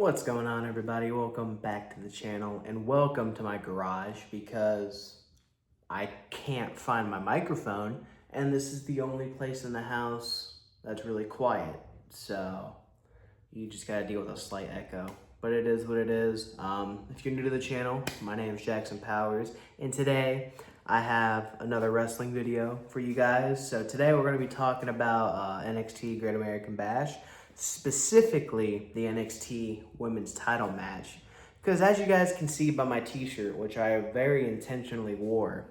What's going on, everybody? Welcome back to the channel and welcome to my garage because I can't find my microphone and this is the only place in the house that's really quiet. So you just gotta deal with a slight echo, but it is what it is. If you're new to the channel, my name is Jackson Powers and today I have another wrestling video for you guys. So today we're gonna be talking about NXT Great American Bash, specifically the NXT Women's Title match. Because as you guys can see by my t-shirt, which I very intentionally wore,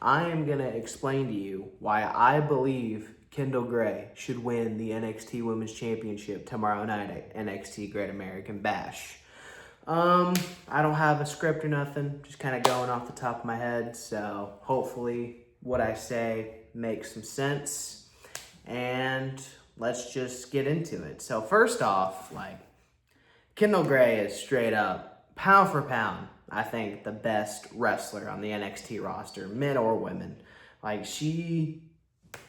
I am going to explain to you why I believe Kendal Gray should win the NXT Women's Championship tomorrow night at NXT Great American Bash. I don't have a script or nothing, just kind of going off the top of my head, so hopefully what I say makes some sense, and let's just get into it. So first off, Kendal Gray is straight up, pound for pound, I think the best wrestler on the NXT roster, men or women. She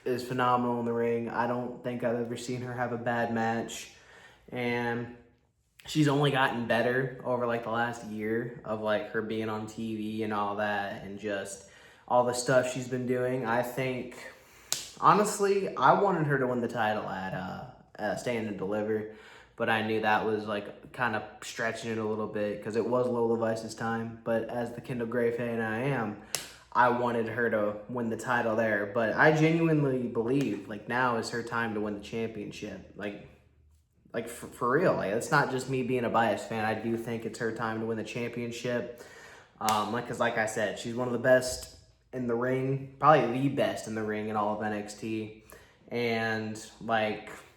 is phenomenal in the ring. I don't think I've ever seen her have a bad match, and she's only gotten better over the last year of her being on TV and all that, and just all the stuff she's been doing. I think, honestly, I wanted her to win the title at Stand and Deliver, but I knew that was kind of stretching it a little bit because it was Lola Vice's time. But as the Kendal Gray fan I am, I wanted her to win the title there. But I genuinely believe now is her time to win the championship. For real. It's not just me being a biased fan. I do think it's her time to win the championship. Because like I said, she's one of the best in the ring, probably the best in the ring in all of NXT. And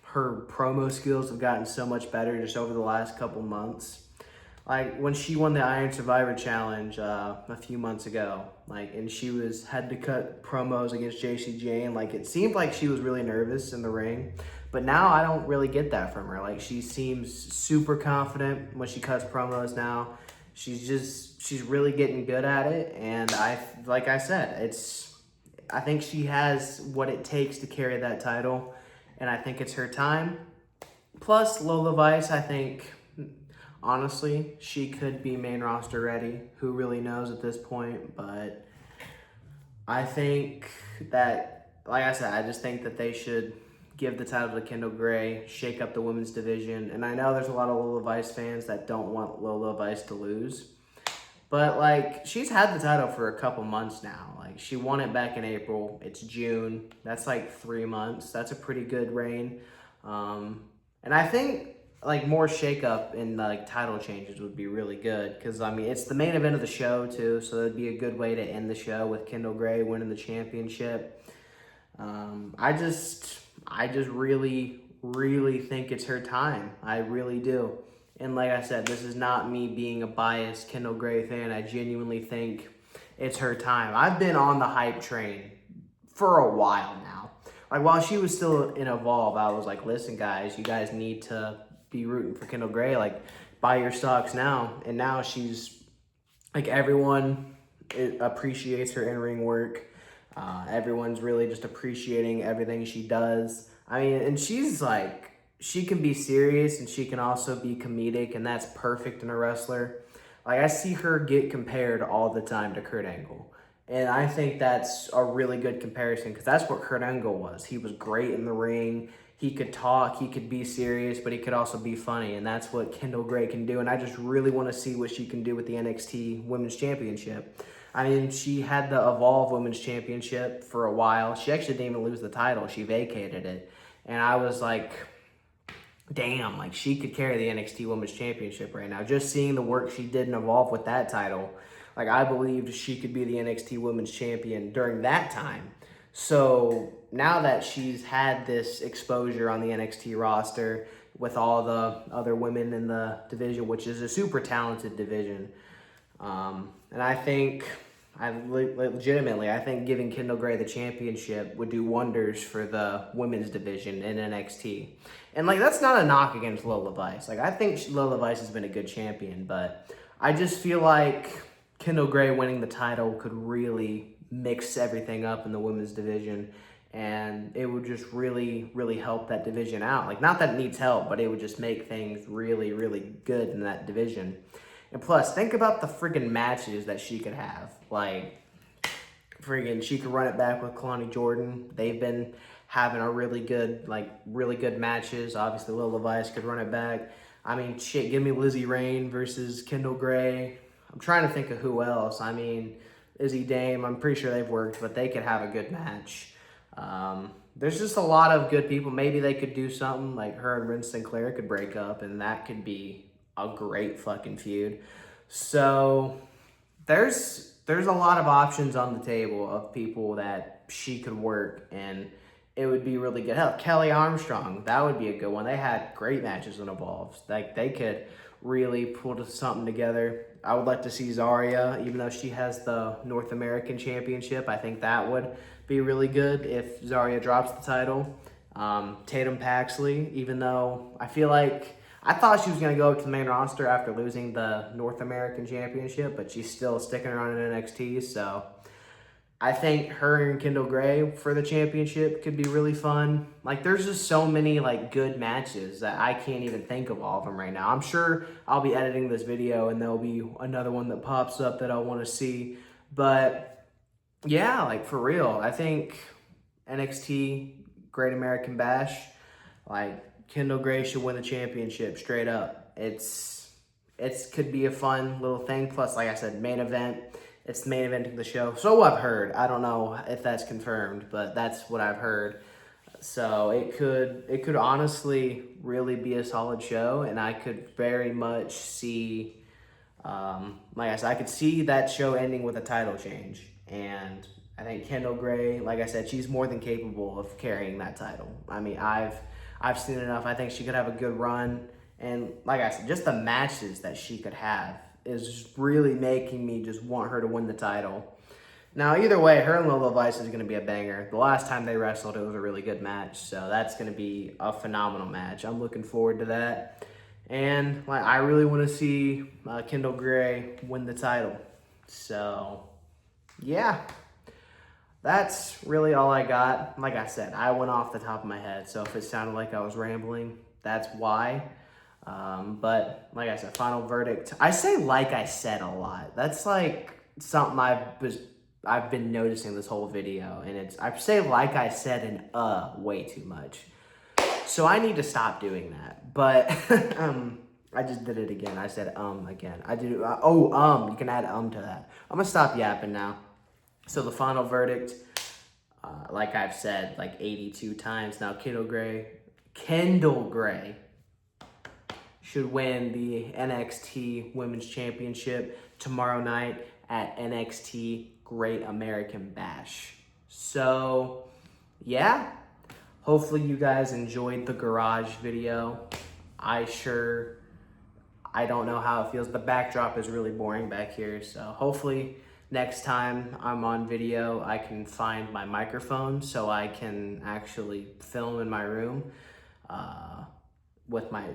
her promo skills have gotten so much better just over the last couple months. When she won the Iron Survivor Challenge a few months ago, and she had to cut promos against JC Jane, it seemed like she was really nervous in the ring. But now I don't really get that from her. She seems super confident when she cuts promos now. She's really getting good at it, and I think she has what it takes to carry that title, and I think it's her time. Plus, Lola Vice, I think, honestly, she could be main roster ready. Who really knows at this point? But I think that, I just think that they should give the title to Kendal Gray, shake up the women's division. And I know there's a lot of Lola Vice fans that don't want Lola Vice to lose. But, she's had the title for a couple months now. She won it back in April. It's June. That's, 3 months. That's a pretty good reign. And I think, more shake-up in, title changes would be really good. Because, it's the main event of the show, too. So it'd be a good way to end the show with Kendal Gray winning the championship. I just really, really think it's her time. I really do. And like I said, this is not me being a biased Kendal Gray fan. I genuinely think it's her time. I've been on the hype train for a while now. While she was still in Evolve, I was listen, guys, you guys need to be rooting for Kendal Gray. Buy your stocks now. And now she's, everyone appreciates her in-ring work. Everyone's really just appreciating everything she does. And she's she can be serious and she can also be comedic, and that's perfect in a wrestler. I see her get compared all the time to Kurt Angle. And I think that's a really good comparison because that's what Kurt Angle was. He was great in the ring. He could talk, he could be serious, but he could also be funny. And that's what Kendal Gray can do. And I just really want to see what she can do with the NXT Women's Championship. She had the Evolve Women's Championship for a while. She actually didn't even lose the title. She vacated it. And I was damn, she could carry the NXT Women's Championship right now. Just seeing the work she did in Evolve with that title, I believed she could be the NXT Women's Champion during that time. So now that she's had this exposure on the NXT roster with all the other women in the division, which is a super talented division, and I think, I think giving Kendal Gray the championship would do wonders for the women's division in NXT. And that's not a knock against Lola Vice. I think Lola Vice has been a good champion, but I just feel Kendal Gray winning the title could really mix everything up in the women's division. and it would just really, really help that division out. Like, not that it needs help, but it would just make things really, really good in that division. And plus, think about the friggin' matches that she could have. Like, friggin', she could run it back with Kalani Jordan. They've been having a really good matches. Obviously, Lil Levice could run it back. I mean, shit, give me Lizzie Rain versus Kendal Gray. I'm trying to think of who else. I mean, Izzy Dame, I'm pretty sure they've worked, but they could have a good match. There's just a lot of good people. Maybe they could do something like her and Ren Sinclair could break up, and that could be a great fucking feud. So there's a lot of options on the table of people that she could work, and it would be really good. Hell, Kelly Armstrong, that would be a good one. They had great matches in Evolve. Like, they could really pull something together. I would like to see Zarya, even though she has the North American Championship. I think that would be really good if Zarya drops the title. Tatum Paxley, even though I thought she was going to go to the main roster after losing the North American Championship, but she's still sticking around in NXT, so I think her and Kendal Gray for the championship could be really fun. Like, there's just so many, like, good matches that I can't even think of all of them right now. I'm sure I'll be editing this video and there'll be another one that pops up that I want to see. But, yeah, like, for real, I think NXT, Great American Bash, like, Kendal Gray should win the championship straight up. It could be a fun little thing. Plus, like I said, main event. It's the main event of the show. So I've heard. I don't know if that's confirmed, but that's what I've heard. So it could honestly really be a solid show, and I could very much see, like I said, I could see that show ending with a title change. And I think Kendal Gray, like I said, she's more than capable of carrying that title. I mean, I've seen enough. I think she could have a good run. And like I said, just the matches that she could have is really making me just want her to win the title. Now, either way, her and Lil Levice is going to be a banger. The last time they wrestled, it was a really good match, so that's going to be a phenomenal match. I'm looking forward to that. And like, I really want to see Kendal Gray win the title. So, yeah. That's really all I got. Like I said, I went off the top of my head, so if it sounded like I was rambling, that's why. But like I said, final verdict. I say like I said a lot. That's like something I've been noticing this whole video, and I say like I said and way too much. So I need to stop doing that. But I just did it again. I said again. I did you can add to that. I'm gonna stop yapping now. So the final verdict, like I've said like 82 times now, Kendal Gray should win the NXT Women's Championship tomorrow night at NXT Great American Bash. So, yeah. Hopefully you guys enjoyed the garage video. I don't know how it feels. The backdrop is really boring back here. So hopefully next time I'm on video, I can find my microphone so I can actually film in my room.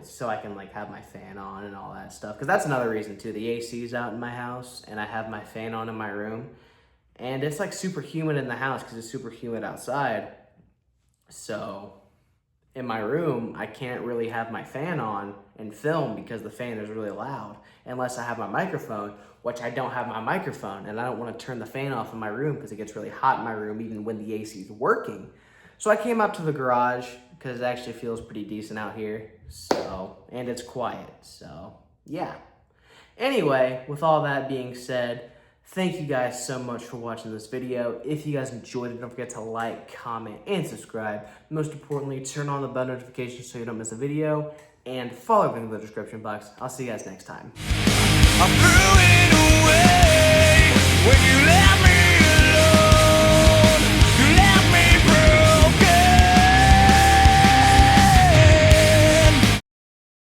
So I can like have my fan on and all that stuff. Because that's another reason too. The AC is out in my house and I have my fan on in my room. And it's like super humid in the house because it's super humid outside. So in my room, I can't really have my fan on and film because the fan is really loud. Unless I have my microphone, which I don't have my microphone. And I don't want to turn the fan off in my room because it gets really hot in my room even when the AC is working. So I came out to the garage because it actually feels pretty decent out here. So, and it's quiet. So, yeah. Anyway, with all that being said, thank you guys so much for watching this video. If you guys enjoyed it, don't forget to like, comment, and subscribe. Most importantly, turn on the bell notifications so you don't miss a video. And follow everything in the description box. I'll see you guys next time. I threw it away when you